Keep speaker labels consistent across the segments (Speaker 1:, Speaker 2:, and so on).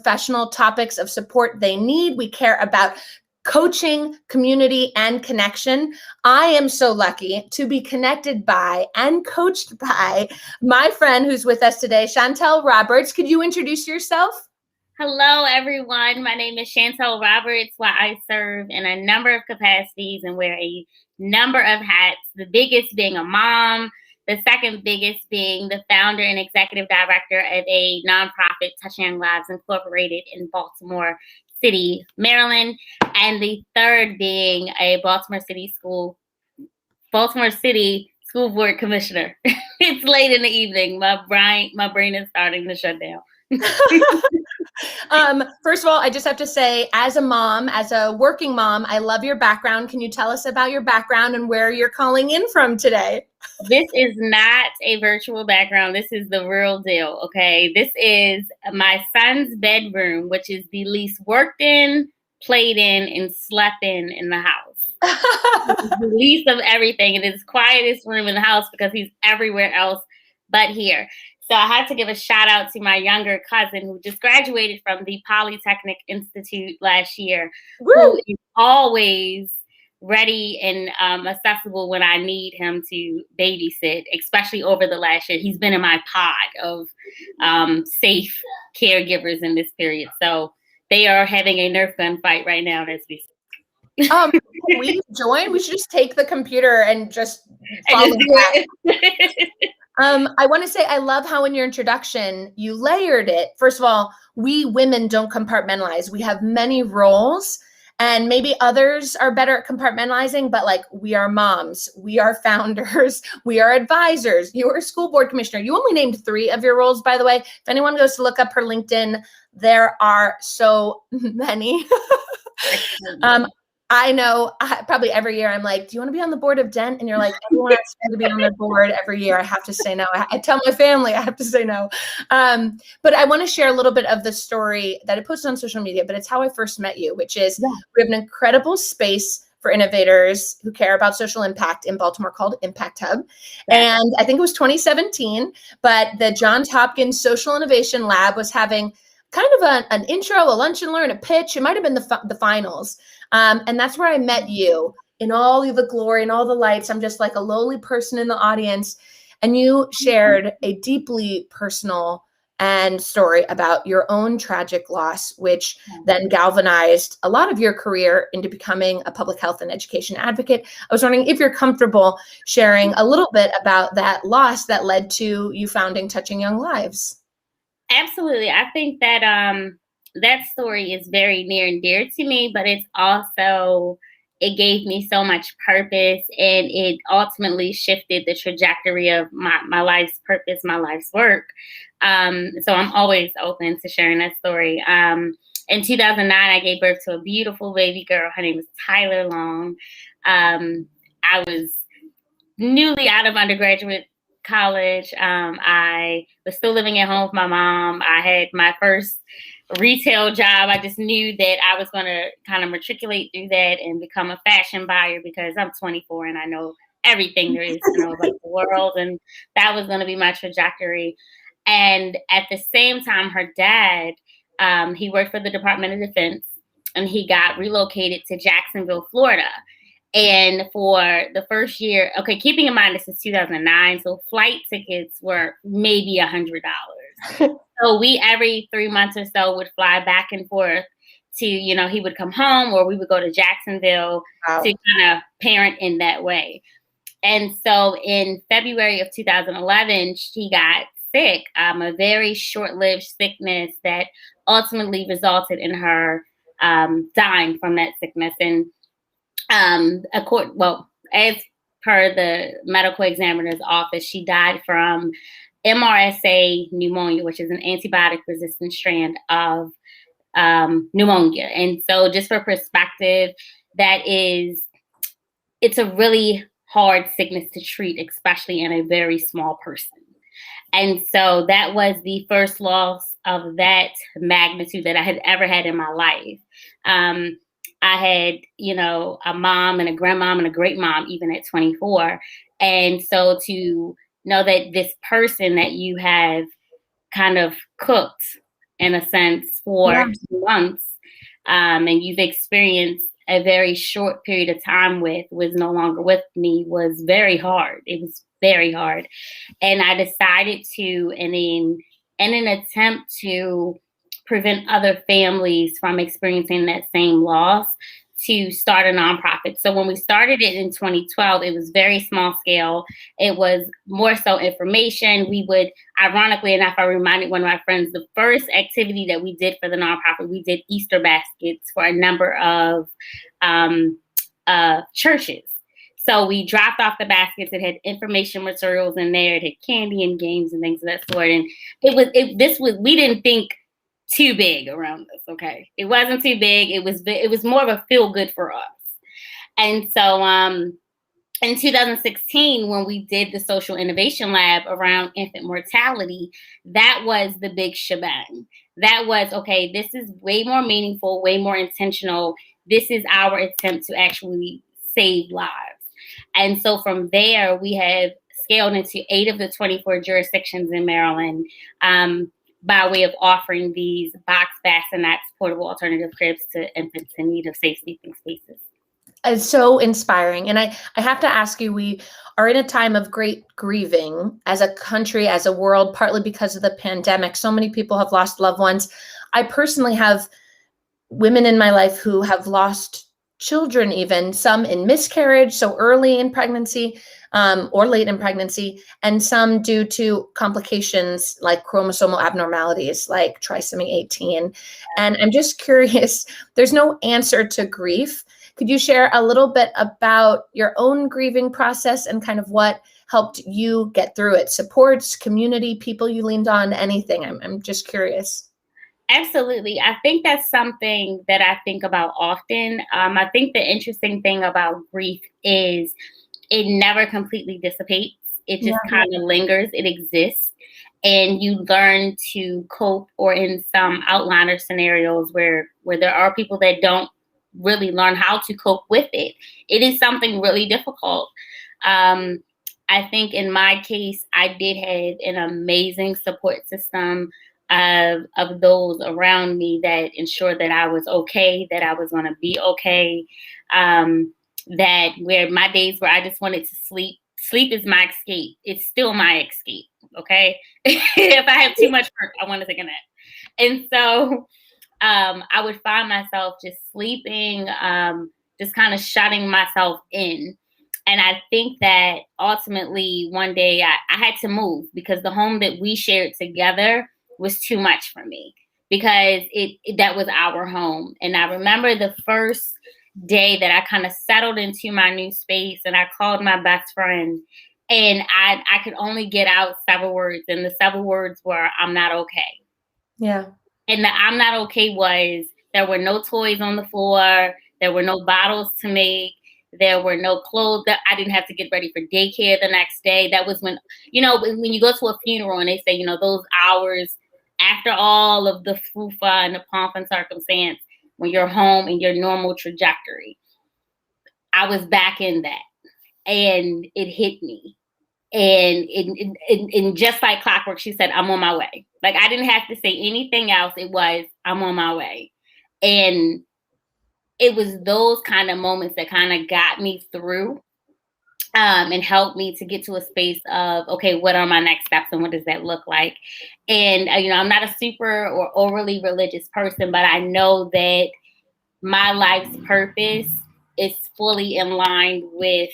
Speaker 1: professional topics of support they need. We care about coaching, community, and connection. I am so lucky to be connected by and coached by my friend who's with us today, Shantell Roberts. Could you introduce yourself?
Speaker 2: Hello, everyone. My name is Shantell Roberts, where I serve in a number of capacities and wear a number of hats, the biggest being a mom, the second biggest being the founder and executive director of a nonprofit, Touching Young Lives Incorporated in Baltimore City, Maryland, and the third being a Baltimore City School Board Commissioner. It's late in the evening. My brain is starting to shut down.
Speaker 1: First of all, I just have to say, as a mom, as a working mom, I love your background. Can you tell us about your background and where you're calling in from today?
Speaker 2: This is not a virtual background. This is the real deal, okay? This is my son's bedroom, which is the least worked in, played in, and slept in the house. The least of everything. It is the quietest room in the house because he's everywhere else but here. So I had to give a shout out to my younger cousin who just graduated from the Polytechnic Institute last year, who is always ready and accessible when I need him to babysit, especially over the last year. He's been in my pod of safe caregivers in this period. So they are having a Nerf gun fight right now as we speak.
Speaker 1: Can we join? We should just take the computer and just follow that. I want to say, I love how in your introduction, you layered it. First of all, we women don't compartmentalize. We have many roles, and maybe others are better at compartmentalizing, but like, we are moms, we are founders, we are advisors, you are a school board commissioner. You only named 3 of your roles, by the way. If anyone goes to look up her LinkedIn, there are so many. I know probably every year I'm like, do you want to be on the board of Dent? And you're like, everyone asks me to be on the board every year. I have to say no. I tell my family I have to say no. But I want to share a little bit of the story that I posted on social media, but it's how I first met you, which is we have an incredible space for innovators who care about social impact in Baltimore called Impact Hub. And I think it was 2017, but the Johns Hopkins Social Innovation Lab was having kind of an intro, a lunch and learn, a pitch. It might have been the finals. And that's where I met you in all of the glory and all the lights. I'm just like a lowly person in the audience. And you shared a deeply personal and story about your own tragic loss, which then galvanized a lot of your career into becoming a public health and education advocate. I was wondering if you're comfortable sharing a little bit about that loss that led to you founding Touching Young Lives.
Speaker 2: Absolutely. I think that that story is very near and dear to me, but it's also, it gave me so much purpose, and it ultimately shifted the trajectory of my life's purpose, my life's work. So I'm always open to sharing that story. In 2009, I gave birth to a beautiful baby girl. Her name was Tyler Long. I was newly out of undergraduate college. I was still living at home with my mom. I had my first retail job. I just knew that I was going to kind of matriculate through that and become a fashion buyer because I'm 24 and I know everything there is to know about the world. And that was going to be my trajectory. And at the same time, her dad, he worked for the Department of Defense, and he got relocated to Jacksonville, Florida. And for the first year, okay, keeping in mind this is 2009, so flight tickets were maybe $100. So we every 3 months or so would fly back and forth to, he would come home, or we would go to Jacksonville to kind of parent in that way. And so in February of 2011, she got sick, a very short-lived sickness that ultimately resulted in her dying from that sickness. And as per the medical examiner's office, she died from MRSA pneumonia, which is an antibiotic-resistant strand of pneumonia. And so just for perspective, it's a really hard sickness to treat, especially in a very small person. And so that was the first loss of that magnitude that I had ever had in my life. I had, a mom and a grandmom and a great mom, even at 24. And so to know that this person that you have kind of cooked in a sense for months, and you've experienced a very short period of time with, was no longer with me, was very hard. It was very hard. And I decided to, and in an attempt to prevent other families from experiencing that same loss, to start a nonprofit. So when we started it in 2012, it was very small scale. It was more so information. We would, ironically enough, I reminded one of my friends, the first activity that we did for the nonprofit, we did Easter baskets for a number of churches. So we dropped off the baskets. It had information materials in there. It had candy and games and things of that sort. And we didn't think too big around this. Okay. It wasn't too big. It was more of a feel good for us. And so, in 2016, when we did the social innovation lab around infant mortality, that was the big shebang. That was, okay, this is way more meaningful, way more intentional. This is our attempt to actually save lives. And so from there, we have scaled into 8 of the 24 jurisdictions in Maryland, by way of offering these box bassinets, portable alternative cribs to infants in need of safe sleeping spaces.
Speaker 1: It's so inspiring. And I have to ask you, we are in a time of great grieving as a country, as a world, partly because of the pandemic. So many people have lost loved ones. I personally have women in my life who have lost children, even some in miscarriage, so early in pregnancy, or late in pregnancy, and some due to complications like chromosomal abnormalities like trisomy 18. And I'm just curious, there's no answer to grief. Could you share a little bit about your own grieving process and kind of what helped you get through it? Supports, community, people you leaned on, anything? I'm just curious.
Speaker 2: Absolutely. I think that's something that I think about often. I think the interesting thing about grief is it never completely dissipates. It just kind of lingers. It exists. And you learn to cope, or in some outliner scenarios where there are people that don't really learn how to cope with it. It is something really difficult. I think in my case, I did have an amazing support system of those around me that ensured that I was okay, that I was going to be okay, that where my days where I just wanted to sleep is my escape. It's still my escape. Okay. If I have too much work, I want to take a nap. And so I would find myself just sleeping, just kind of shutting myself in. And I think that ultimately one day I had to move, because the home that we shared together was too much for me, because that was our home. And I remember the first day that I kind of settled into my new space, and I called my best friend, and I could only get out several words, and the several words were, "I'm not okay."
Speaker 1: Yeah.
Speaker 2: And the "I'm not okay" was, there were no toys on the floor, there were no bottles to make, there were no clothes, that I didn't have to get ready for daycare the next day. That was when you go to a funeral and they say, those hours after all of the fufa and the pomp and circumstance, when you're home in your normal trajectory. I was back in that, and it hit me. And just like clockwork, she said, "I'm on my way." Like, I didn't have to say anything else. It was, "I'm on my way." And it was those kind of moments that kind of got me through, and helped me to get to a space of, okay, what are my next steps and what does that look like? And, I'm not a super or overly religious person, but I know that my life's purpose is fully in line with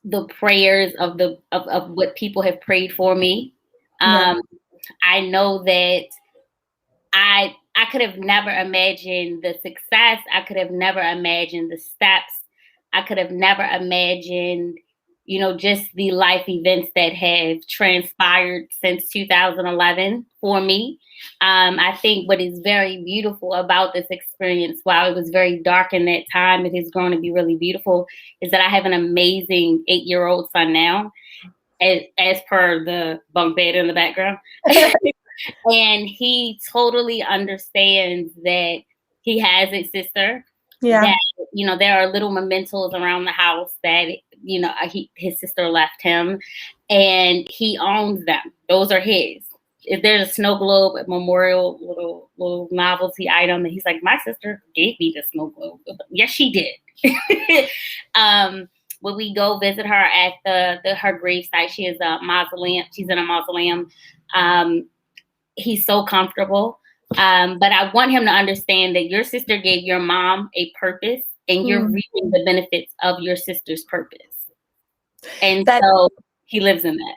Speaker 2: the prayers of what people have prayed for me. I know that I could have never imagined the success. I could have never imagined the steps. I could have never imagined, just the life events that have transpired since 2011 for me. I think what is very beautiful about this experience, while it was very dark in that time, it has grown to be really beautiful, is that I have an amazing 8-year-old son now, as per the bunk bed in the background. And he totally understands that he has a sister.
Speaker 1: Yeah.
Speaker 2: That, there are little mementos around the house that, his sister left him, and he owns them. Those are his. if there's a snow globe, a memorial little novelty item, and he's like, my sister gave me the snow globe. Yes, she did. When we go visit her at her grave site, she is a mausoleum. She's in a mausoleum. He's so comfortable. But I want him to understand that your sister gave your mom a purpose, and you're reaping the benefits of your sister's purpose. And so he lives in that.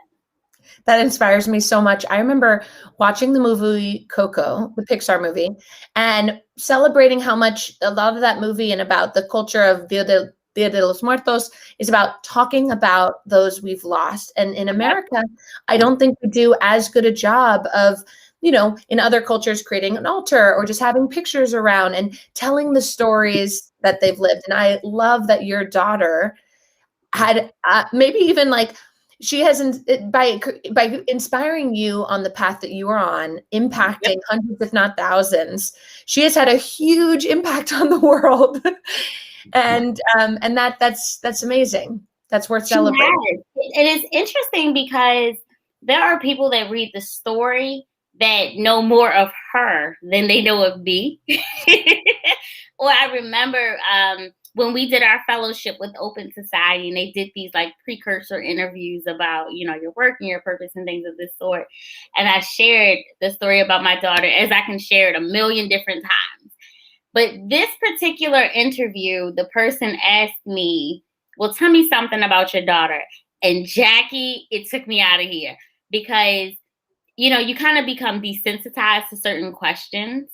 Speaker 1: That inspires me so much. I remember watching the movie Coco, the Pixar movie, and celebrating how much a lot of that movie and about the culture of Dia de los Muertos is about talking about those we've lost. And in America, I don't think we do as good a job of, in other cultures, creating an altar or just having pictures around and telling the stories that they've lived. And I love that your daughter had maybe even like, she hasn't, by inspiring you on the path that you are on, impacting hundreds, if not thousands, she has had a huge impact on the world. And that's amazing. That's worth celebrating.
Speaker 2: It is interesting because there are people that read the story that know more of her than they know of me. Or I remember when we did our fellowship with Open Society, and they did these like precursor interviews about, your work and your purpose and things of this sort. And I shared the story about my daughter, as I can share it a million different times. But this particular interview, the person asked me, well, tell me something about your daughter. And Jackie, it took me out of here because, you kind of become desensitized to certain questions.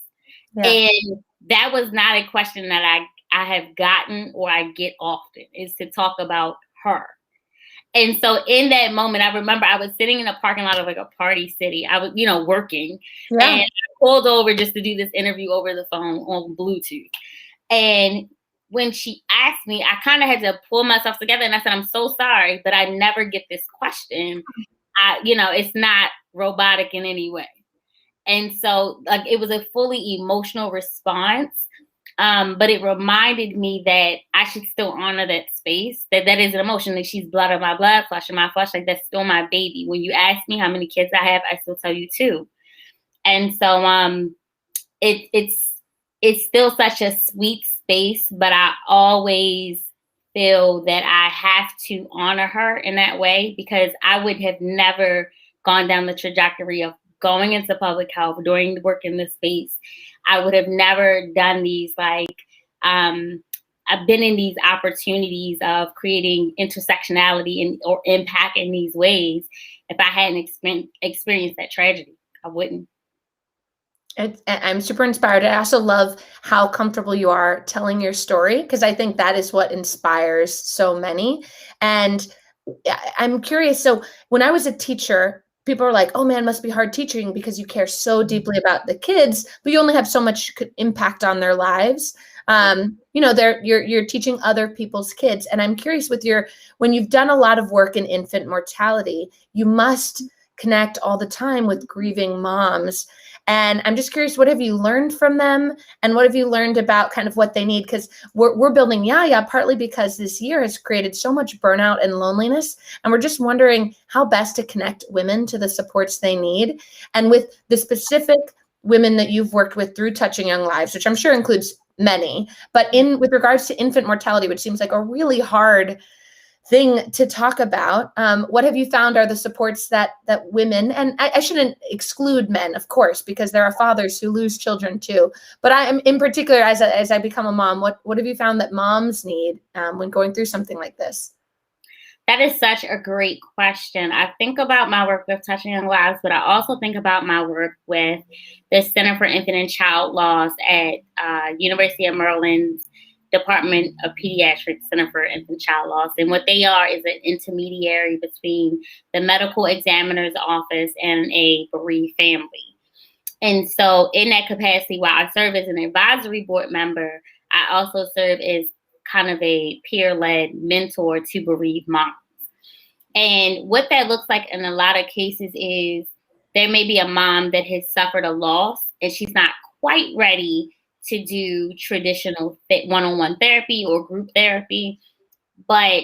Speaker 2: Yeah. And that was not a question that I have gotten or I get often, is to talk about her. And so in that moment, I remember I was sitting in a parking lot of like a party city. I was, working. Yeah. And I pulled over just to do this interview over the phone on Bluetooth. And when she asked me, I kind of had to pull myself together. And I said, I'm so sorry, but I never get this question. It's not robotic in any way. And so like it was a fully emotional response. But it reminded me that I should still honor that space, that is an emotion. Like, she's blood of my blood, flesh of my flesh. Like, that's still my baby. When you ask me how many kids I have, I still tell you 2. And so it's still such a sweet space, but I always feel that I have to honor her in that way, because I would have never gone down the trajectory of going into public health, doing the work in this space. I would have never done these, I've been in these opportunities of creating intersectionality or impact in these ways if I hadn't experienced that tragedy. I wouldn't.
Speaker 1: I'm super inspired. I also love how comfortable you are telling your story, because I think that is what inspires so many. And I'm curious. So when I was a teacher, people are like, oh man, it must be hard teaching because you care so deeply about the kids, but you only have so much impact on their lives. You're teaching other people's kids. And I'm curious when you've done a lot of work in infant mortality, you must connect all the time with grieving moms. And I'm just curious, what have you learned from them? And what have you learned about kind of what they need? Because we're building YaYa partly because this year has created so much burnout and loneliness. And we're just wondering how best to connect women to the supports they need. And with the specific women that you've worked with through Touching Young Lives, which I'm sure includes many, but with regards to infant mortality, which seems like a really hard thing to talk about, what have you found are the supports that women, and I shouldn't exclude men, of course, because there are fathers who lose children too, but I am in particular, as I become a mom, what have you found that moms need when going through something like this?
Speaker 2: That is such a great question. I think about my work with Touching Young Lives, but I also think about my work with the Center for Infant and Child Loss at University of Maryland's Department of Pediatrics, Center for Infant and Child Loss. And what they are is an intermediary between the medical examiner's office and a bereaved family. And so in that capacity, while I serve as an advisory board member, I also serve as kind of a peer-led mentor to bereaved moms. And what that looks like in a lot of cases is there may be a mom that has suffered a loss and she's not quite ready to do traditional one-on-one therapy or group therapy, but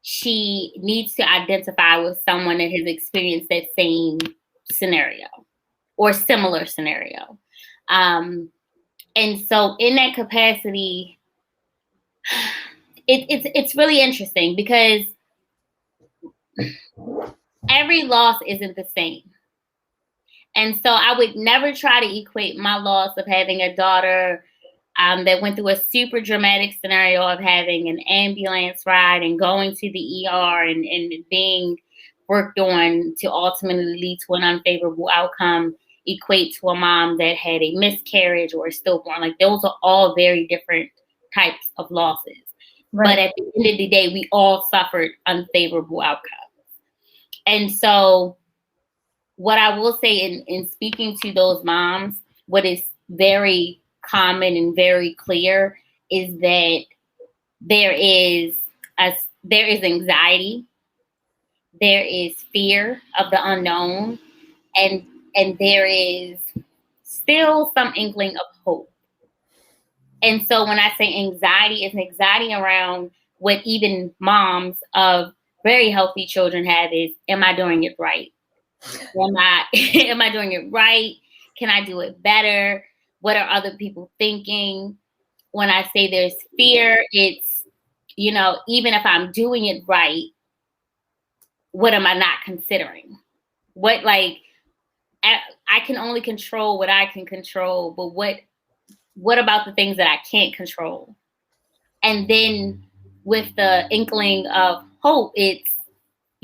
Speaker 2: she needs to identify with someone that has experienced that same scenario. or similar scenario. And so in that capacity, it's really interesting because every loss isn't the same. And so I would never try to equate my loss of having a daughter that went through a super dramatic scenario of having an ambulance ride and going to the ER and being worked on to ultimately lead to an unfavorable outcome, equate to a mom that had a miscarriage or a stillborn. Like, those are all very different types of losses. Right. But at the end of the day, we all suffered unfavorable outcomes. And so what I will say in speaking to those moms, what is very common and very clear is that there is anxiety, there is fear of the unknown, and there is still some inkling of hope. And so when I say anxiety, it's anxiety around what even moms of very healthy children have is, am I doing it right? Am I doing it right? Can I do it better? What are other people thinking? When I say there's fear, it's, even if I'm doing it right, what am I not considering? I can only control what I can control, but what about the things that I can't control? And then with the inkling of hope, it's,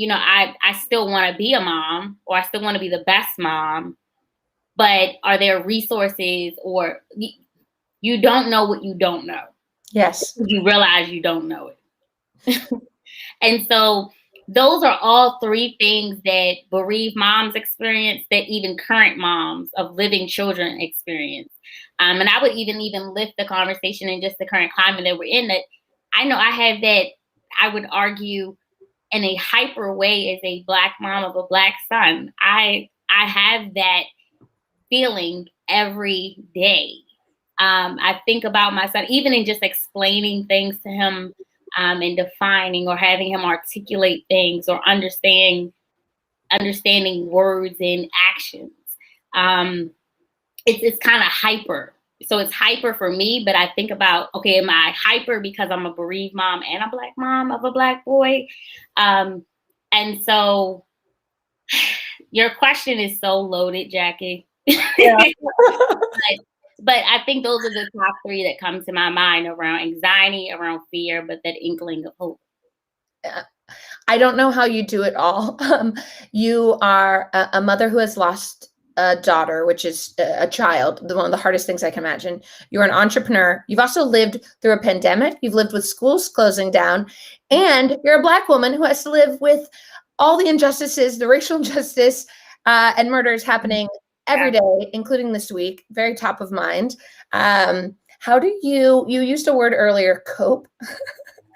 Speaker 2: I still want to be a mom, or I still want to be the best mom, but are there resources, or you don't know what you don't know.
Speaker 1: Yes.
Speaker 2: You realize you don't know it. And so those are all three things that bereaved moms experience, that even current moms of living children experience. And I would even lift the conversation in just the current climate that we're in, that I know I have that, I would argue, in a hyper way as a Black mom of a Black son. I have that feeling every day. I think about my son, even in just explaining things to him, and defining or having him articulate things or understanding words and actions. It's kind of hyper. So it's hyper for me, but I think about, okay, am I hyper because I'm a bereaved mom and a Black mom of a Black boy? And so your question is so loaded, Jackie. Yeah. But I think those are the top three that come to my mind around anxiety, around fear, but that inkling of hope.
Speaker 1: I don't know how you do it all. You are a mother who has lost a daughter, which is a child, one of the hardest things I can imagine. You're an entrepreneur. You've also lived through a pandemic. You've lived with schools closing down, and you're a Black woman who has to live with all the injustices, the racial injustice, and murders happening every day, including this week, very top of mind. How do you used a word earlier, cope?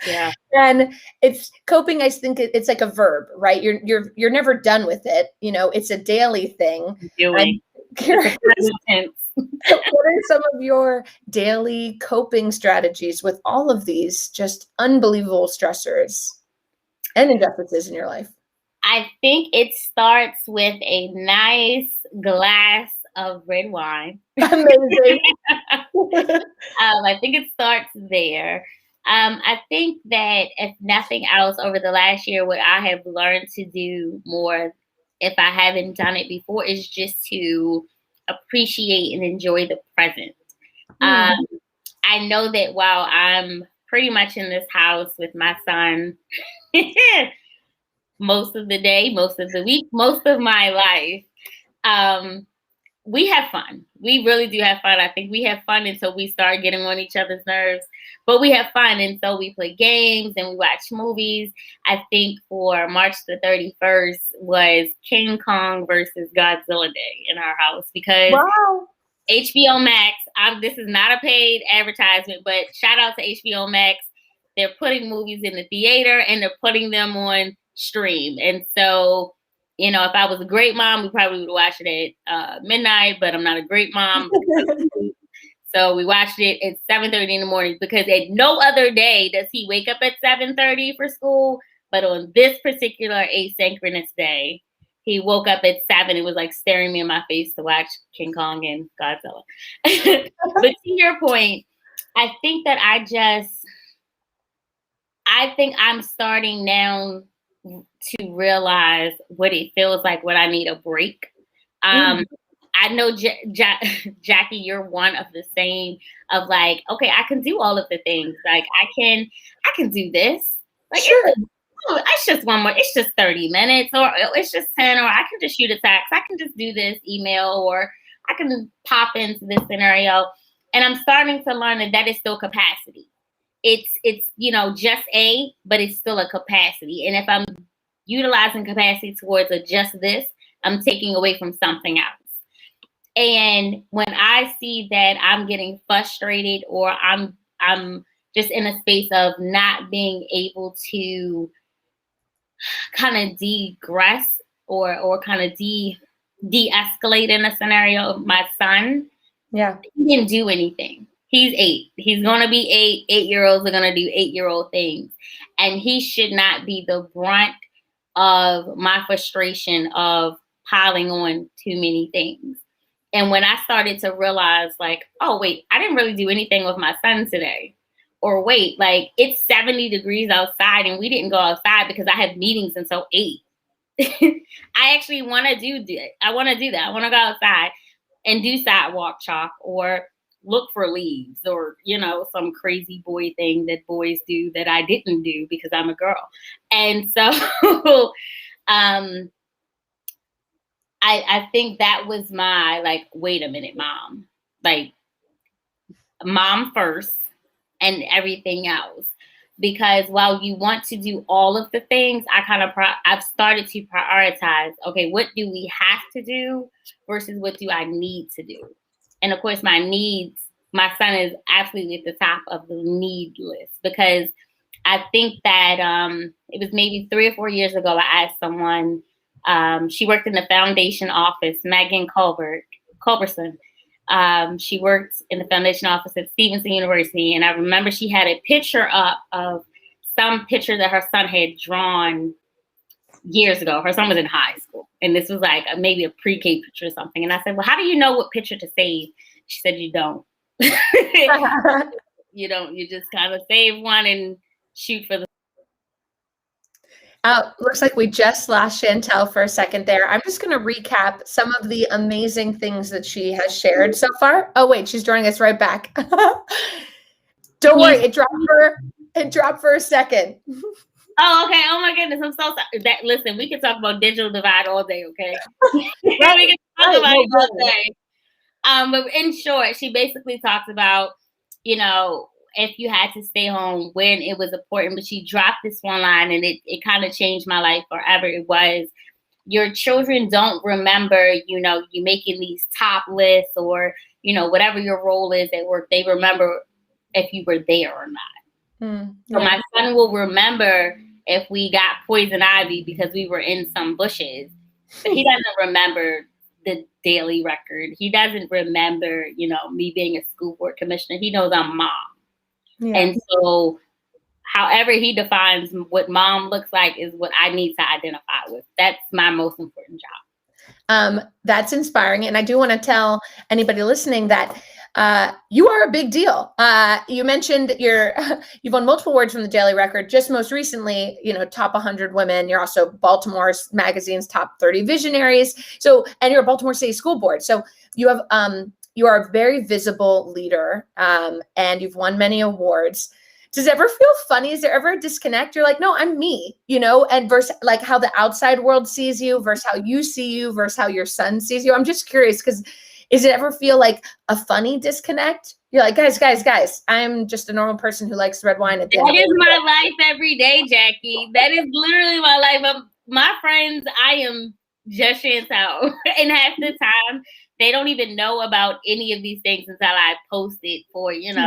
Speaker 2: Yeah.
Speaker 1: And it's coping, I think it's like a verb, right? You're never done with it. It's a daily thing.
Speaker 2: Doing.
Speaker 1: What are some of your daily coping strategies with all of these just unbelievable stressors and injustices in your life?
Speaker 2: I think it starts with a nice glass of red wine.
Speaker 1: Amazing.
Speaker 2: I think it starts there. I think that if nothing else, over the last year, what I have learned to do more, if I haven't done it before, is just to appreciate and enjoy the present. I know that while I'm pretty much in this house with my son most of the day, most of the week, most of my life, we have fun. We really do have fun. I think we have fun until we start getting on each other's nerves, but we have fun. And so we play games and we watch movies. I think for March the 31st was King Kong versus Godzilla Day in our house, because HBO Max, this is not a paid advertisement, but shout out to HBO Max. They're putting movies in the theater and they're putting them on stream. And so, if I was a great mom, we probably would watch it at midnight, but I'm not a great mom. So we watched it at 7:30 in the morning, because at no other day does he wake up at 7:30 for school. But on this particular asynchronous day, he woke up at 7 and was like staring me in my face to watch King Kong and Godzilla. But to your point, I think that I think I'm starting now to realize what it feels like when I need a break. I know, Jackie, you're one of the same of like, okay, I can do all of the things. Like I can do this. Like,
Speaker 1: sure.
Speaker 2: It's just one more. It's just 30 minutes, or it's just 10, or I can just shoot a text. I can just do this email, or I can pop into this scenario. And I'm starting to learn that is still capacity. It's just but it's still a capacity. And if I'm utilizing capacity towards a just this, I'm taking away from something else. And when I see that I'm getting frustrated, or I'm just in a space of not being able to kind of degress or kind of de-escalate in a scenario of my son, he didn't do anything. He's 8. He's going to be 8. 8-year-olds are going to do 8-year-old things. And he should not be the brunt of my frustration of piling on too many things. And when I started to realize, like, oh, wait, I didn't really do anything with my son today. Or wait, like, it's 70 degrees outside and we didn't go outside because I have meetings until 8. I actually want to do that. I want to do that. I want to go outside and do sidewalk chalk or look for leaves or, some crazy boy thing that boys do that I didn't do because I'm a girl. And so I think that was my, like, wait a minute, mom. Like, mom first and everything else. Because while you want to do all of the things, I've started to prioritize, okay, what do we have to do versus what do I need to do? And of course, my needs, my son is absolutely at the top of the need list, because I think that it was maybe 3 or 4 years ago, I asked someone, she worked in the foundation office, Megan Culberson. She worked in the foundation office at Stevenson University. And I remember she had a picture up of some picture that her son had drawn years ago. Her son was in high school. And this was like maybe a pre-K picture or something. And I said, well, how do you know what picture to save? She said, you don't. You don't. You just kind of save one and shoot for the.
Speaker 1: Looks like we just lost Shantell for a second there. I'm just going to recap some of the amazing things that she has shared so far. Oh, wait, she's joining us right back. Don't worry, it dropped for a second.
Speaker 2: Oh, okay. Oh my goodness, I'm so sorry. Listen, we can talk about digital divide all day, okay? We can talk about it all day. But in short, she basically talks about, if you had to stay home when it was important, but she dropped this one line and it kind of changed my life forever. It was, your children don't remember, you making these top lists or, whatever your role is at work. They remember if you were there or not. So my son will remember if we got poison ivy because we were in some bushes, but he doesn't remember the daily record. He doesn't remember, me being a school board commissioner. He knows I'm mom. Yeah. And so however he defines what mom looks like is what I need to identify with. That's my most important job.
Speaker 1: That's inspiring. And I do want to tell anybody listening that you are a big deal. You mentioned you've won multiple awards from the Daily Record. Just most recently, top 100 women. You're also Baltimore Magazine's top 30 visionaries. So, and you're a Baltimore City School Board. So you have, you are a very visible leader, and you've won many awards. Does it ever feel funny? Is there ever a disconnect? You're like, no, I'm me, and versus like how the outside world sees you versus how you see you versus how your son sees you. I'm just curious, because does it ever feel like a funny disconnect? You're like, guys, I'm just a normal person who likes red wine at the end.
Speaker 2: That is my life every day, Jackie. That is literally my life. My friends, I am just Shantell. And half the time, they don't even know about any of these things until I post it for, just,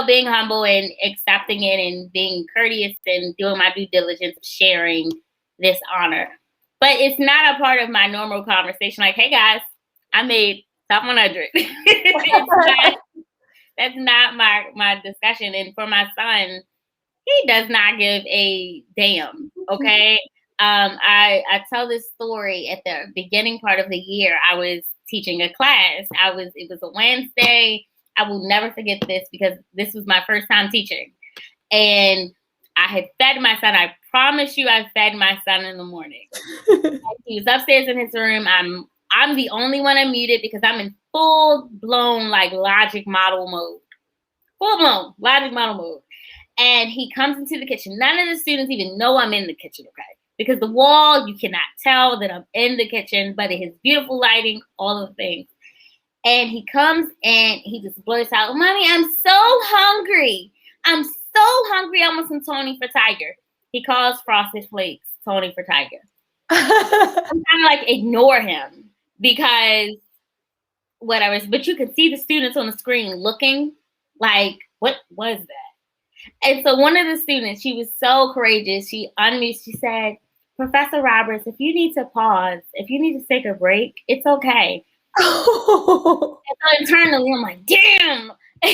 Speaker 2: being humble and accepting it and being courteous and doing my due diligence, sharing this honor. But it's not a part of my normal conversation. Like, hey guys, I made top 100. That's not my discussion. And for my son, he does not give a damn. Okay. I tell this story at the beginning part of the year. I was teaching a class. It was a Wednesday. I will never forget this because this was my first time teaching. And I had fed my son. I promise you I fed my son in the morning. He was upstairs in his room. I'm the only one unmuted because I'm in full blown like logic model mode. Full blown logic model mode. And he comes into the kitchen. None of the students even know I'm in the kitchen, okay? Because the wall, you cannot tell that I'm in the kitchen, but it has beautiful lighting, all of the things. And he comes and he just blurts out, "Mommy, I'm so hungry. I'm so hungry. I want some Tony for Tiger." He calls Frosted Flakes Tony for Tiger. I'm kind of like ignore him because whatever. But you can see the students on the screen looking like, what was that? And so one of the students, she was so courageous. She unmuted. She said, "Professor Roberts, if you need to pause, if you need to take a break, it's okay." And so internally, I'm like, damn. So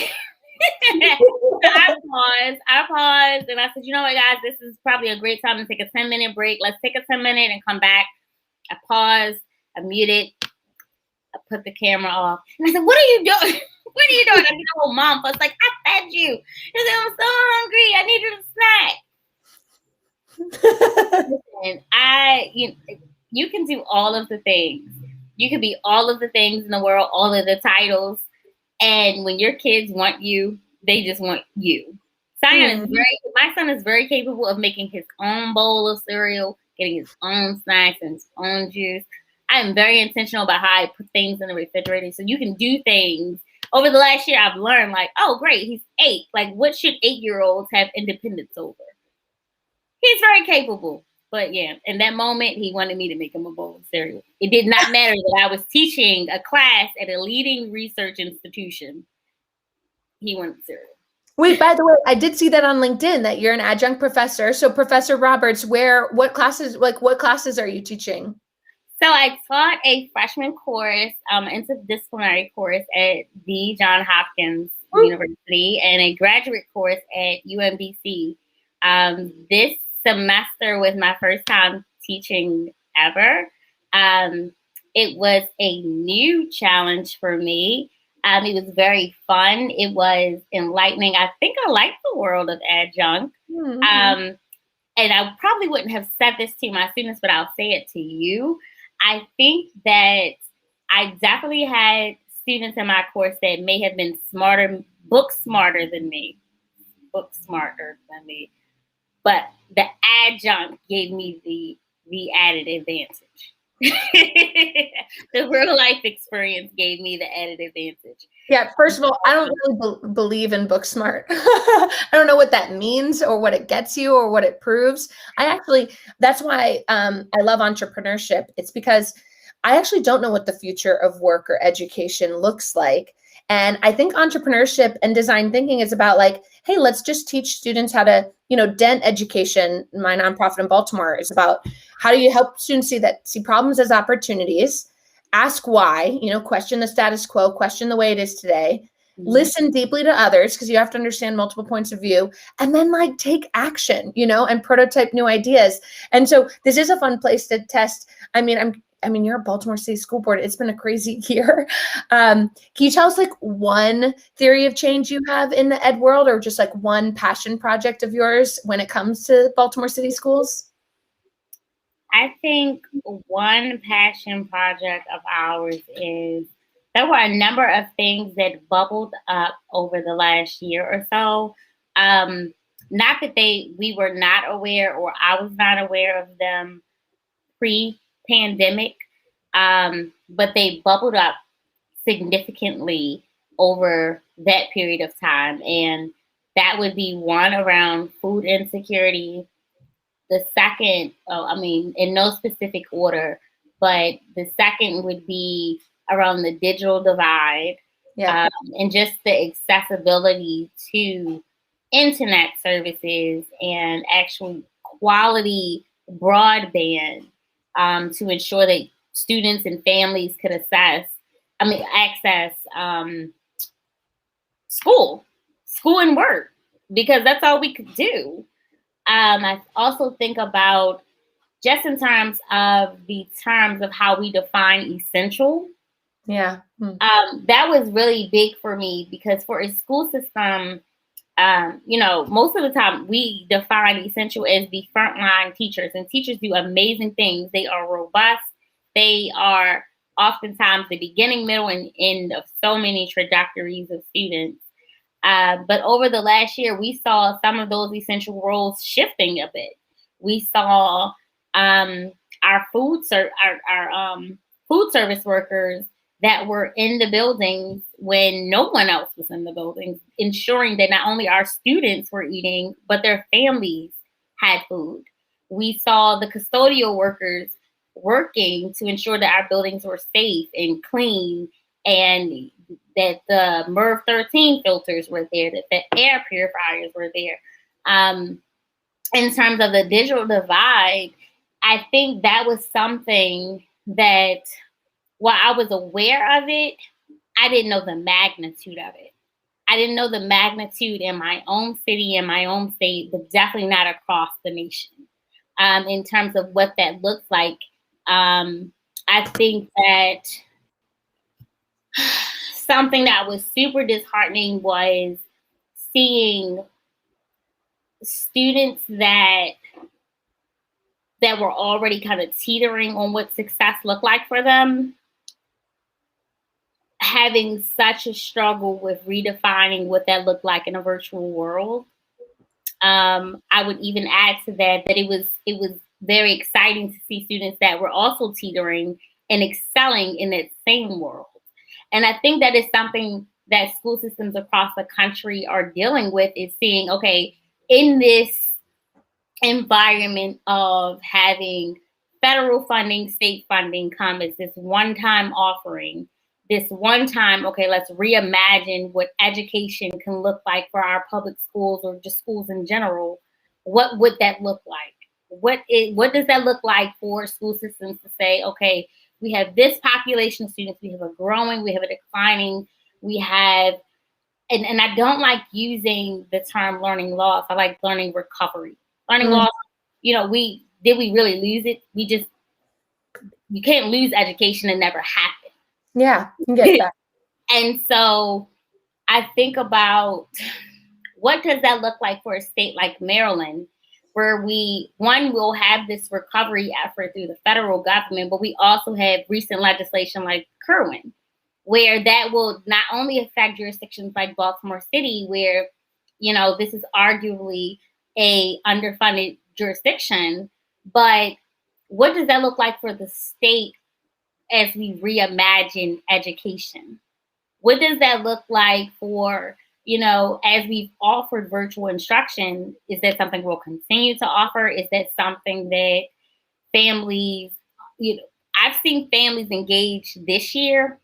Speaker 2: I paused, and I said, "You know what, guys, this is probably a great time to take a 10-minute break. Let's take a 10-minute and come back." I paused, I muted, I put the camera off, and I said, "What are you doing? What are you doing?" I did a whole mom. I was like, "I fed you." I said, "I'm so hungry. I needed a snack." And you can do all of the things. You can be all of the things in the world, all of the titles. And when your kids want you, they just want you. My son is very capable of making his own bowl of cereal, getting his own snacks and his own juice. I'm very intentional about how I put things in the refrigerator. So you can do things. Over the last year, I've learned like, oh, great, he's 8. Like, what should 8-year-olds have independence over? He's very capable. But yeah, in that moment, he wanted me to make him a bowl of cereal. It did not matter that I was teaching a class at a leading research institution. He wanted cereal.
Speaker 1: Wait, by the way, I did see that on LinkedIn that you're an adjunct professor. So Professor Roberts, what classes are you teaching?
Speaker 2: So I taught a freshman course, interdisciplinary course at the Johns Hopkins University and a graduate course at UMBC. This semester was my first time teaching ever. It was a new challenge for me. It was very fun. It was enlightening. I think I like the world of adjunct. Mm-hmm. And I probably wouldn't have said this to my students, but I'll say it to you. I think that I definitely had students in my course that may have been book smarter than me. But the adjunct gave me the added advantage. The real life experience gave me the added advantage.
Speaker 1: Yeah, first of all, I don't really believe in book smart. I don't know what that means or what it gets you or what it proves. That's why I love entrepreneurship. It's because I actually don't know what the future of work or education looks like. And I think entrepreneurship and design thinking is about like, hey, let's just teach students how to, Dent Education, my nonprofit in Baltimore, is about how do you help students see problems as opportunities, ask why, question the status quo, question the way it is today, listen deeply to others because you have to understand multiple points of view, and then like take action, and prototype new ideas. And so this is a fun place to test. I mean, you're a Baltimore City School Board. It's been a crazy year. Can you tell us like one theory of change you have in the ed world, or just like one passion project of yours when it comes to Baltimore City schools?
Speaker 2: I think one passion project of ours is there were a number of things that bubbled up over the last year or so. Not that we were not aware or I was not aware of them pre-pandemic, but they bubbled up significantly over that period of time. And that would be one around food insecurity. The second, in no specific order, but the second would be around the digital divide, and just the accessibility to internet services and actual quality broadband to ensure that students and families could access school and work, because that's all we could do. I also think about just in terms of how we define essential.
Speaker 1: Yeah.
Speaker 2: That was really big for me because for a school system, most of the time we define essential as the frontline teachers, and teachers do amazing things. They are robust. They are oftentimes the beginning, middle, and end of so many trajectories of students. But over the last year, we saw some of those essential roles shifting a bit. We saw our food service workers that were in the buildings when no one else was in the buildings, ensuring that not only our students were eating, but their families had food. We saw the custodial workers working to ensure that our buildings were safe and clean, and that the MERV 13 filters were there, that the air purifiers were there. In terms of the digital divide, I think that was something that, while I was aware of it, I didn't know the magnitude of it. I didn't know the magnitude in my own city, in my own state, but definitely not across the nation. In terms of what that looks like, I think that something that was super disheartening was seeing students that were already kind of teetering on what success looked like for them, having such a struggle with redefining what that looked like in a virtual world. I would even add to that it was very exciting to see students that were also teetering and excelling in that same world. And I think that is something that school systems across the country are dealing with, is seeing, okay, in this environment of having federal funding, state funding come as this one-time offering, this one time, okay, let's reimagine what education can look like for our public schools or just schools in general. What would that look like? What does that look like for school systems to say, okay, we have this population of students, we have a growing, we have a declining, we have, and I don't like using the term learning loss. I like learning recovery. Learning loss, we really lose it? You can't lose education and never happen.
Speaker 1: Yeah, you get that.
Speaker 2: And so I think about, what does that look like for a state like Maryland, where we'll have this recovery effort through the federal government, but we also have recent legislation like Kerwin, where that will not only affect jurisdictions like Baltimore City, where, this is arguably a underfunded jurisdiction, but what does that look like for the state as we reimagine education? What does that look like for, as we've offered virtual instruction? Is that something we'll continue to offer? Is that something that families, I've seen families engage this year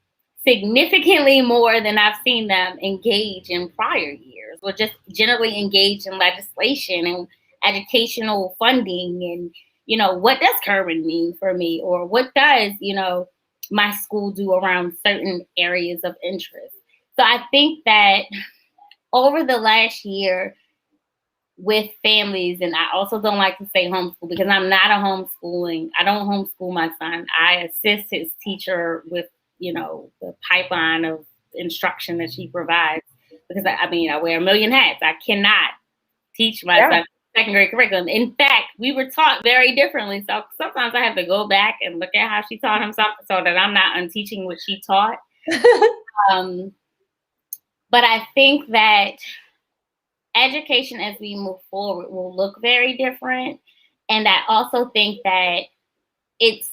Speaker 2: significantly more than I've seen them engage in prior years, or just generally engage in legislation and educational funding. And, what does Kerwin mean for me? Or what does, my school do around certain areas of interest? So I think that over the last year with families, and I also don't like to say homeschool because I'm not I don't homeschool my son. I assist his teacher with, the pipeline of instruction that she provides, because I wear a million hats. I cannot teach my son second grade curriculum. In fact, we were taught very differently. So sometimes I have to go back and look at how she taught him something so that I'm not unteaching what she taught. But I think that education as we move forward will look very different. And I also think that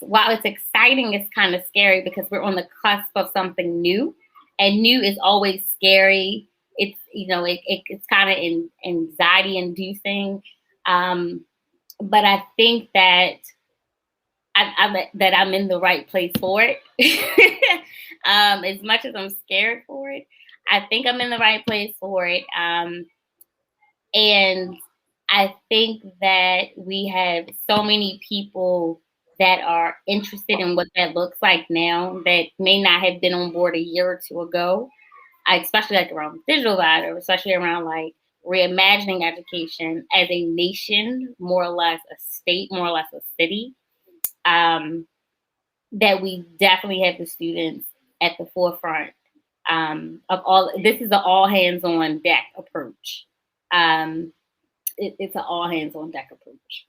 Speaker 2: while it's exciting, it's kind of scary because we're on the cusp of something new, and new is always scary. It's, it's kind of anxiety inducing. But I think that I'm in the right place for it. As much as I'm scared for it, I think I'm in the right place for it. And I think that we have so many people that are interested in what that looks like now that may not have been on board a year or two ago, especially like around digital divide, or especially around like reimagining education as a nation, more or less a state, more or less a city, that we definitely have the students at the forefront of all. This is an all hands on deck approach. It's an all hands on deck approach.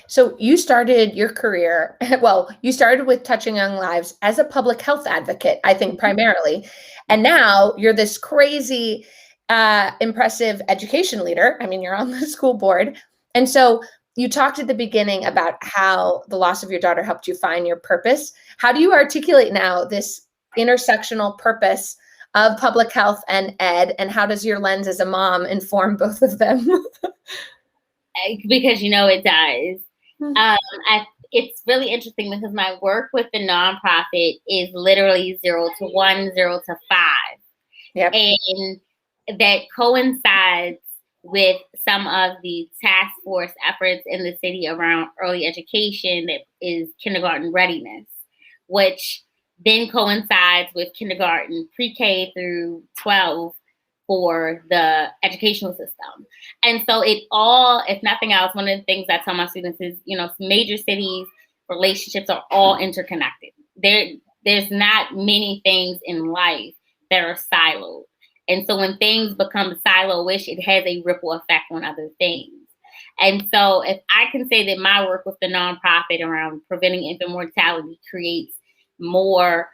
Speaker 1: So you started your career, well, you started with Touching Young Lives as a public health advocate, I think primarily. And now you're this crazy, impressive education leader. I mean, you're on the school board. And so you talked at the beginning about how the loss of your daughter helped you find your purpose. How do you articulate now this intersectional purpose of public health and ed? And how does your lens as a mom inform both of them?
Speaker 2: Because it does. It's really interesting because my work with the nonprofit is literally 0 to 1, 0 to 5.
Speaker 1: Yep.
Speaker 2: And that coincides with some of the task force efforts in the city around early education, that is kindergarten readiness, which then coincides with kindergarten pre-K through 12 for the educational system. And so it all, if nothing else, one of the things I tell my students is, major cities, relationships are all interconnected. There's not many things in life that are siloed. And so when things become silo-ish, it has a ripple effect on other things. And so if I can say that my work with the nonprofit around preventing infant mortality creates more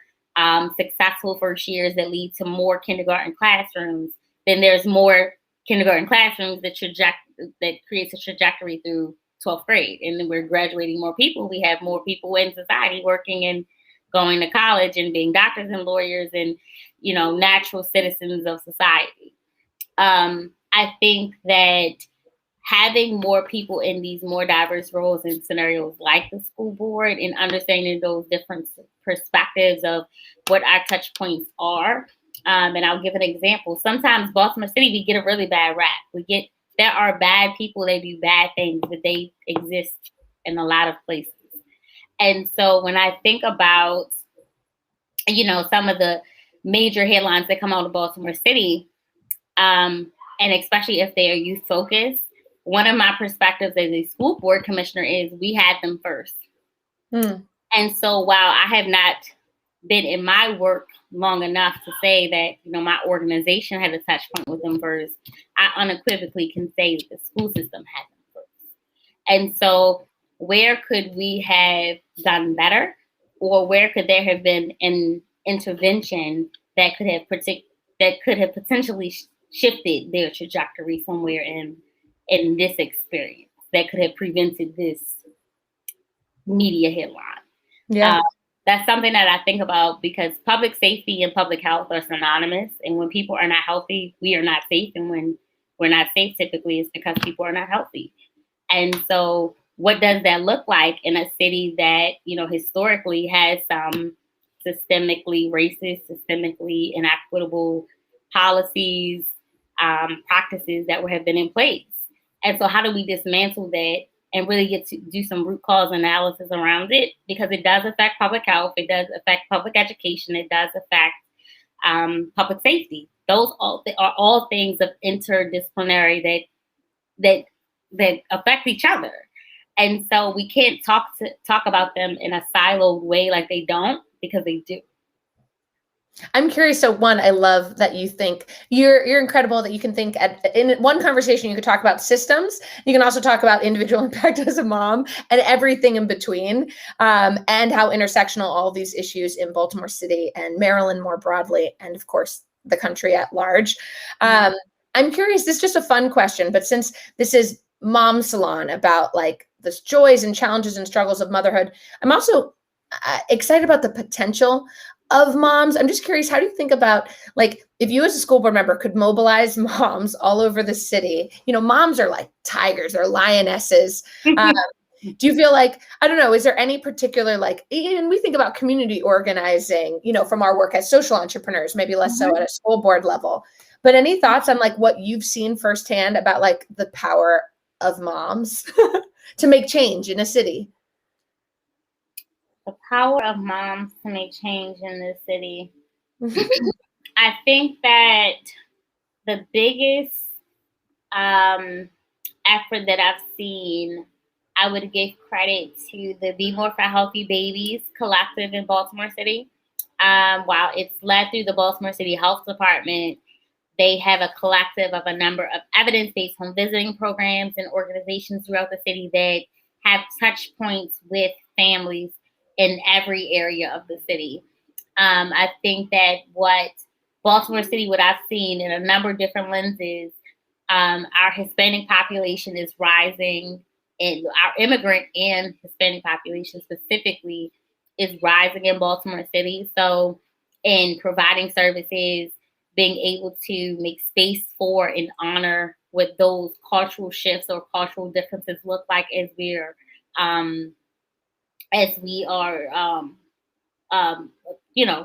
Speaker 2: successful first years that lead to more kindergarten classrooms, then there's more kindergarten classrooms that creates a trajectory through 12th grade. And then we're graduating more people. We have more people in society working and going to college and being doctors and lawyers and, natural citizens of society. I think that having more people in these more diverse roles and scenarios like the school board and understanding those different perspectives of what our touch points are. And I'll give an example. Sometimes Baltimore City, we get a really bad rap. There are bad people, they do bad things, but they exist in a lot of places. And so when I think about, some of the major headlines that come out of Baltimore City, and especially if they are youth focused, one of my perspectives as a school board commissioner is we had them first. And so while I have not been in my work long enough to say that, my organization had a touch point with them first, I unequivocally can say that the school system had them first. And so where could we have done better, or where could there have been an intervention that could have potentially shifted their trajectory somewhere in this experience that could have prevented this media headline?
Speaker 1: Yeah.
Speaker 2: That's something that I think about, because public safety and public health are synonymous. And when people are not healthy, we are not safe. And when we're not safe, typically it's because people are not healthy. And so what does that look like in a city that, historically has some systemically racist, systemically inequitable policies, practices that have been in place? And so how do we dismantle that and really get to do some root cause analysis around it? Because it does affect public health, it does affect public education, it does affect public safety. Those are all things of interdisciplinary that affect each other. And so we can't talk about them in a siloed way like they don't, because they do.
Speaker 1: I'm curious. So one, I love that you think you're incredible that you can think in one conversation, you could talk about systems. You can also talk about individual impact as a mom and everything in between, and how intersectional all these issues in Baltimore City and Maryland more broadly, and of course the country at large. I'm curious, this is just a fun question, but since this is Mom Salon about like the joys and challenges and struggles of motherhood, I'm also excited about the potential of moms. I'm just curious, how do you think about, like, if you as a school board member could mobilize moms all over the city? Moms are like tigers or lionesses. Do you feel like, I don't know, is there any particular, like, and we think about community organizing, from our work as social entrepreneurs, maybe less so at a school board level, but any thoughts on like what you've seen firsthand about like the power of moms to make change in a city?
Speaker 2: The power of moms to make change in this city. I think that the biggest effort that I've seen, I would give credit to the Be More for Healthy Babies collective in Baltimore City. While it's led through the Baltimore City Health Department, they have a collective of a number of evidence-based home visiting programs and organizations throughout the city that have touch points with families in every area of the city. I think that what Baltimore City, what I've seen in a number of different lenses, our Hispanic population is rising, and our immigrant and Hispanic population specifically is rising in Baltimore City. So, in providing services, being able to make space for and honor what those cultural shifts or cultural differences look like as we are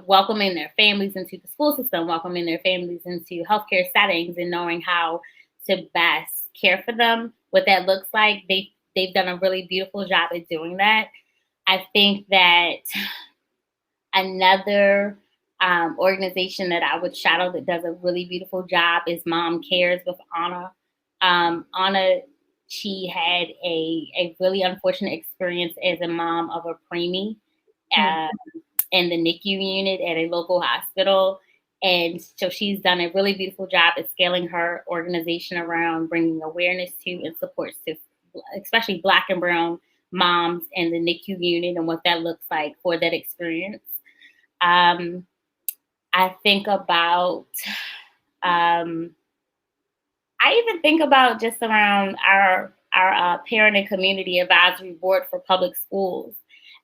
Speaker 2: welcoming their families into the school system, welcoming their families into healthcare settings, and knowing how to best care for them, what that looks like. They've done a really beautiful job at doing that. I think that another organization that I would shout out that does a really beautiful job is Mom Cares with Anna. Anna, she had a really unfortunate experience as a mom of a preemie in the NICU unit at a local hospital. And so she's done a really beautiful job at scaling her organization around bringing awareness to and supports to especially Black and Brown moms in the NICU unit and what that looks like for that experience. I think about, I even think about just around our parent and community advisory board for public schools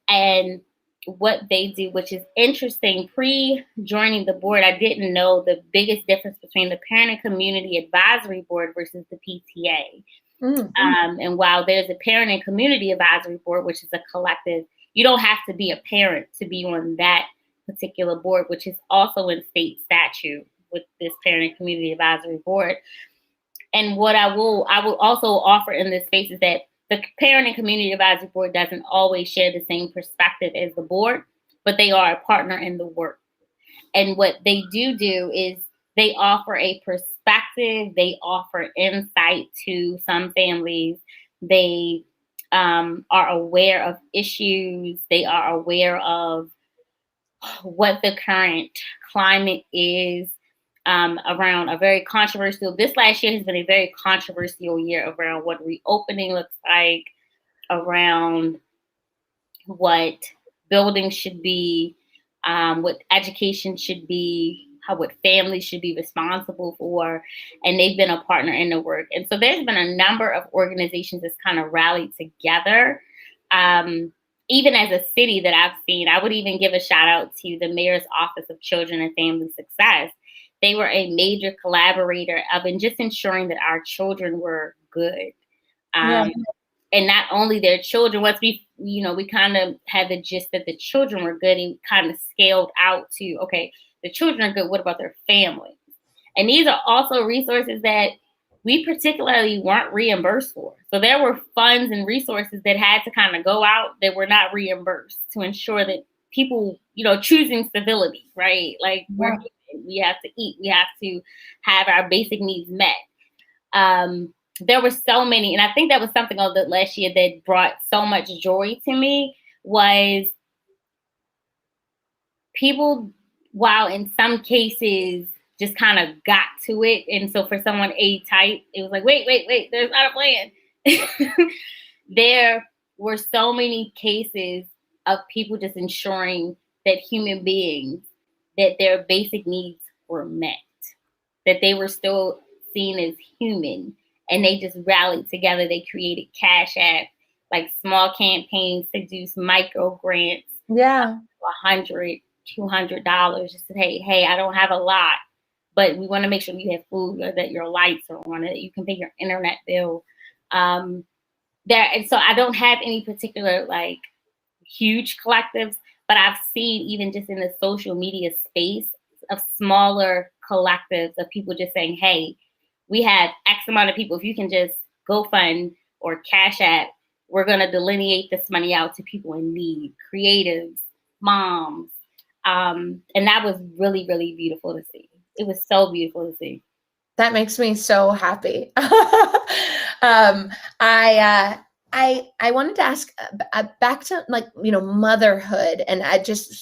Speaker 2: and what they do, which is interesting. Pre-joining the board, I didn't know the biggest difference between the parent and community advisory board versus the PTA. Mm-hmm. And while there's a parent and community advisory board, which is a collective, you don't have to be a parent to be on that particular board, which is also in state statute with this parent and community advisory board. And what I will also offer in this space is that the parent and community advisory board doesn't always share the same perspective as the board, but they are a partner in the work. And what they do is they offer a perspective, they offer insight to some families. They are aware of issues, they are aware of what the current climate is around a very controversial, this last year has been a very controversial year around what reopening looks like, around what buildings should be, what education should be, what families should be responsible for, and they've been a partner in the work. And so there's been a number of organizations that's kind of rallied together. Even as a city that I've seen, I would even give a shout out to the Mayor's Office of Children and Family Success. They were a major collaborator of just ensuring that our children were good. And not only their children, once we kind of had the gist that the children were good, and kind of scaled out to, okay, the children are good, what about their families? And these are also resources that we particularly weren't reimbursed for. So there were funds and resources that had to kind of go out that were not reimbursed to ensure that people, choosing civility, right? Like we have to eat, we have to have our basic needs met. There were so many, and I think that was something of the last year that brought so much joy to me, was people, while in some cases just kind of got to it. And so for someone A-type, it was like, wait, there's not a plan. There were so many cases of people just ensuring that human beings, that their basic needs were met, that they were still seen as human. And they just rallied together. They created Cash App, like small campaigns to do micro grants.
Speaker 1: Yeah.
Speaker 2: $100, $200. Just said, hey, I don't have a lot, but we want to make sure you have food, or that your lights are on, that you can pay your internet bill. And so I don't have any particular like huge collectives, but I've seen even just in the social media space of smaller collectives of people just saying, hey, we have X amount of people. If you can just GoFund or Cash App, we're going to delineate this money out to people in need, creatives, moms. And that was really, really beautiful to see. It was so beautiful to see.
Speaker 1: That makes me so happy. um, I wanted to ask back to like, motherhood, and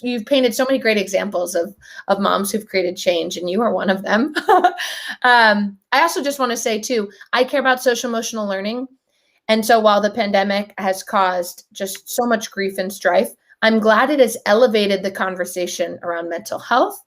Speaker 1: you've painted so many great examples of moms who've created change, and you are one of them. I also just want to say too, I care about social emotional learning. And so while the pandemic has caused just so much grief and strife, I'm glad it has elevated the conversation around mental health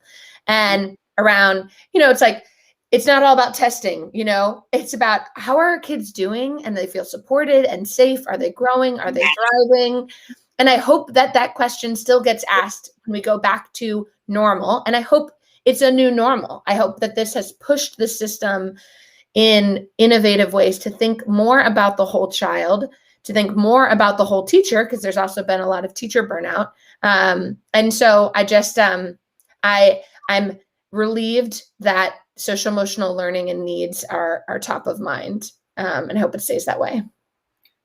Speaker 1: and around, it's like, it's not all about testing, it's about how are our kids doing, and they feel supported and safe. Are they growing? Are they thriving? And I hope that that question still gets asked when we go back to normal. And I hope it's a new normal. I hope that this has pushed the system in innovative ways to think more about the whole child, to think more about the whole teacher, because there's also been a lot of teacher burnout. And so I'm relieved that social emotional learning and needs are top of mind, and I hope it stays that way.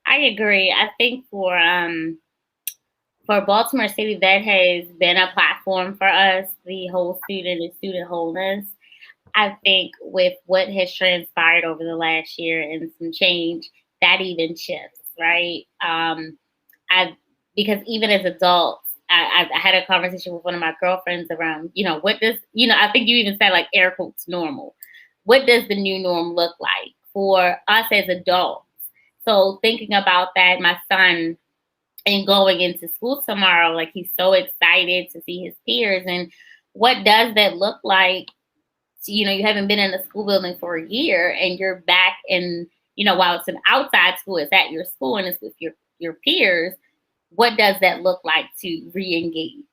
Speaker 2: I agree. I think for Baltimore City, that has been a platform for us, the whole student and student wholeness. I think with what has transpired over the last year and some change, that even shifts, right? Because even as adults, I had a conversation with one of my girlfriends around, what does, I think you even said like air quotes normal. What does the new norm look like for us as adults? So thinking about that, my son, and going into school tomorrow, like he's so excited to see his peers. And what does that look like? You haven't been in a school building for a year and you're back in, while it's an outside school, it's at your school and it's with your peers. What does that look like to re-engage?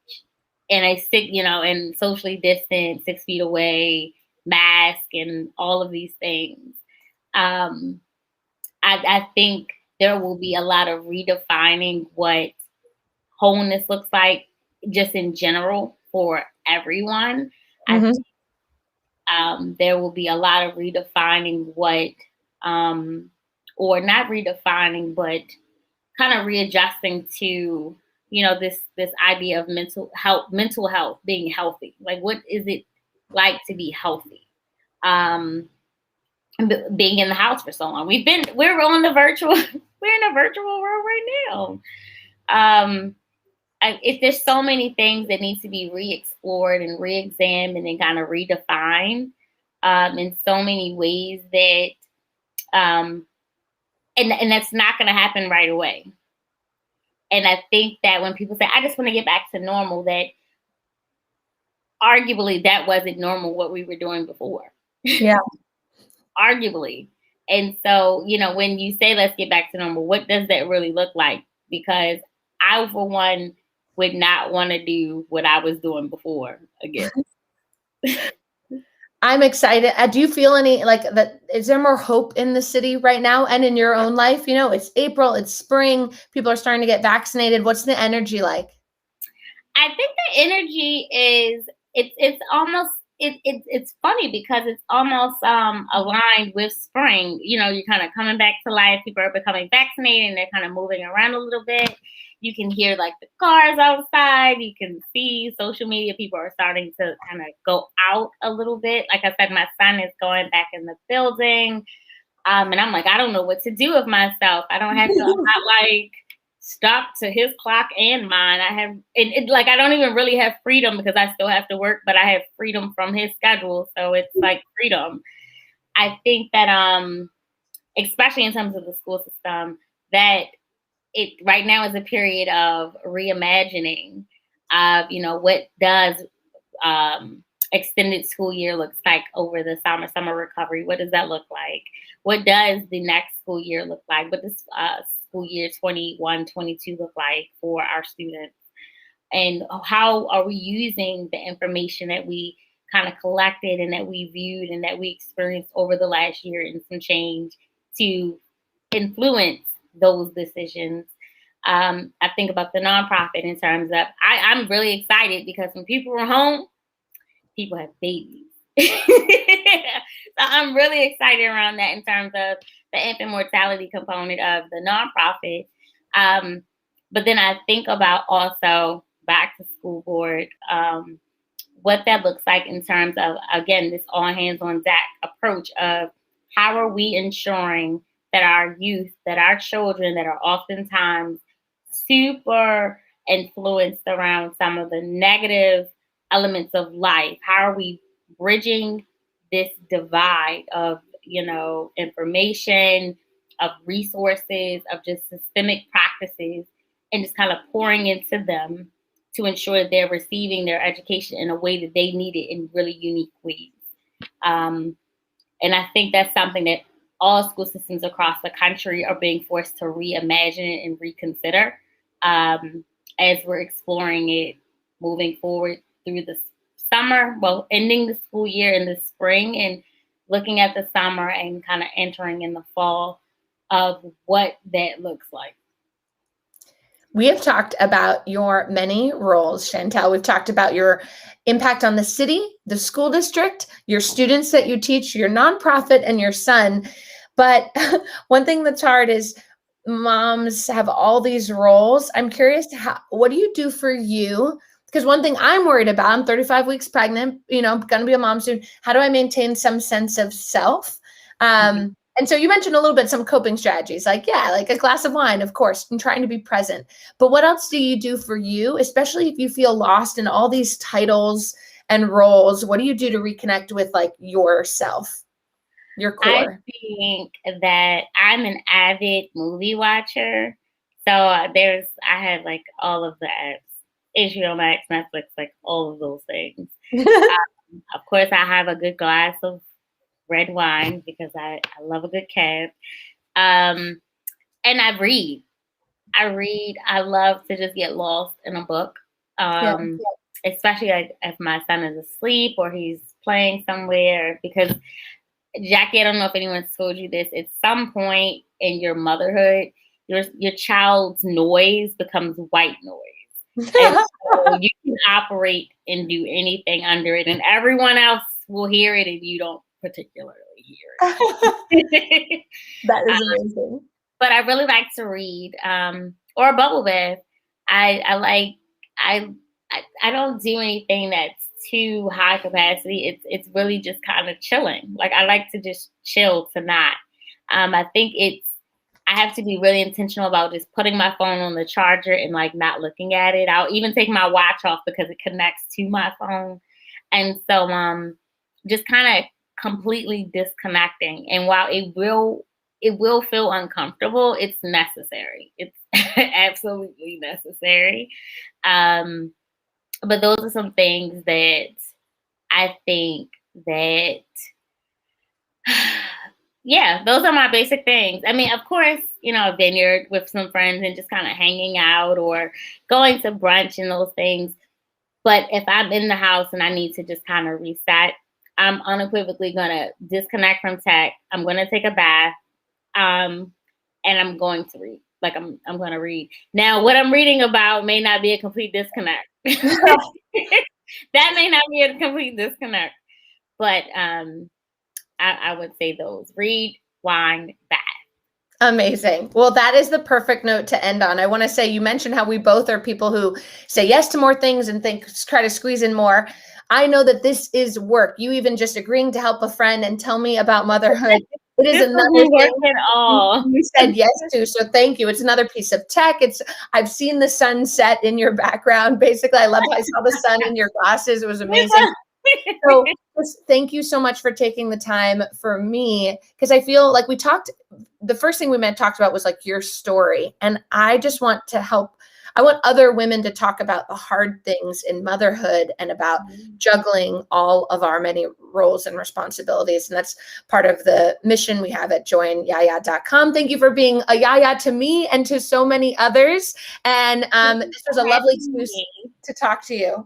Speaker 2: And and socially distant, 6 feet away, mask and all of these things. I think there will be a lot of redefining what wholeness looks like just in general for everyone.
Speaker 1: Mm-hmm.
Speaker 2: There will be a lot of redefining what, or not redefining, but kind of readjusting to, this idea of mental health, being healthy. Like, what is it like to be healthy? Being in the house for so long. We're on the virtual, we're in a virtual world right now. If there's so many things that need to be re-explored and re-examined and kind of redefined in so many ways that, and that's not going to happen right away. And I think that when people say, I just want to get back to normal, that arguably that wasn't normal what we were doing before.
Speaker 1: Yeah.
Speaker 2: Arguably. And so, when you say let's get back to normal, what does that really look like? Because I, for one, would not want to do what I was doing before again.
Speaker 1: I'm excited. Do you feel any like that? Is there more hope in the city right now and in your own life? It's April, it's spring, people are starting to get vaccinated. What's the energy like?
Speaker 2: I think the energy is it's almost it's funny because it's almost aligned with spring. You're kind of coming back to life. People are becoming vaccinated and they're kind of moving around a little bit. You can hear like the cars outside. You can see social media. People are starting to kind of go out a little bit. Like I said, my son is going back in the building. And I'm like, I don't know what to do with myself. I don't have to, I'm not like stuck to his clock and mine. I have like I don't even really have freedom because I still have to work, but I have freedom from his schedule. So it's like freedom. I think that especially in terms of the school system, that it right now is a period of reimagining of, what does extended school year looks like over the summer recovery. What does that look like? What does the next school year look like? What does school year 21-22 look like for our students? And how are we using the information that we kind of collected and that we viewed and that we experienced over the last year and some change to influence those decisions? I think about the nonprofit in terms of, I'm really excited because when people are home, people have babies. So I'm really excited around that in terms of the infant mortality component of the nonprofit. But then I think about also back to school board, what that looks like in terms of, again, this all hands on deck approach of how are we ensuring that our youth, that our children that are oftentimes super influenced around some of the negative elements of life, how are we bridging this divide of, information, of resources, of just systemic practices, and just kind of pouring into them to ensure that they're receiving their education in a way that they need it in really unique ways. And I think that's something that all school systems across the country are being forced to reimagine and reconsider as we're exploring it moving forward through the summer, well, ending the school year in the spring and looking at the summer and kind of entering in the fall of what that looks like.
Speaker 1: We have talked about your many roles, Shantell. We've talked about your impact on the city, the school district, your students that you teach, your nonprofit, and your son. But one thing that's hard is moms have all these roles. I'm curious, what do you do for you? Because one thing I'm worried about, I'm 35 weeks pregnant, going to be a mom soon. How do I maintain some sense of self? And so you mentioned a little bit some coping strategies, like a glass of wine, of course, and trying to be present. But what else do you do for you, especially if you feel lost in all these titles and roles? What do you do to reconnect with like yourself, your core?
Speaker 2: I think that I'm an avid movie watcher. So I have like all of the apps, HBO Max, Netflix, like all of those things. Of course, I have a good glass of red wine because I love a good cab. And I read. I love to just get lost in a book. Especially like if my son is asleep or he's playing somewhere, because Jackie, I don't know if anyone's told you this, at some point in your motherhood, your child's noise becomes white noise. And so you can operate and do anything under it, and everyone else will hear it and you don't particularly hear it.
Speaker 1: That is amazing.
Speaker 2: But I really like to read, or a bubble bath. I don't do anything that's too high capacity. It's really just kind of chilling. Like I like to just chill to not. I think I have to be really intentional about just putting my phone on the charger and like not looking at it. I'll even take my watch off because it connects to my phone. And so just kind of completely disconnecting. And while it will feel uncomfortable, it's necessary. It's absolutely necessary. But those are some things that I think that, those are my basic things. I mean, of course, a vineyard with some friends and just kind of hanging out or going to brunch and those things. But if I'm in the house and I need to just kind of reset, I'm unequivocally going to disconnect from tech. I'm going to take a bath, and I'm going to read. Like I'm going to read. Now, what I'm reading about may not be a complete disconnect. That may not be a complete disconnect. But I would say those: read, wine, bath.
Speaker 1: Amazing. Well, that is the perfect note to end on. I want to say, you mentioned how we both are people who say yes to more things and try to squeeze in more. I know that this is work. You even just agreeing to help a friend and tell me about motherhood. It is another thing
Speaker 2: at all.
Speaker 1: You said yes to. So thank you. It's another piece of tech. I've seen the sunset in your background. Basically, I loved how I saw the sun in your glasses. It was amazing. So thank you so much for taking the time for me, because I feel like the first thing we talked about was like your story. And I just want to help. I want other women to talk about the hard things in motherhood and about juggling all of our many roles and responsibilities. And that's part of the mission we have at joinyaya.com. Thank you for being a YaYa to me and to so many others. And this was a lovely excuse to talk to you.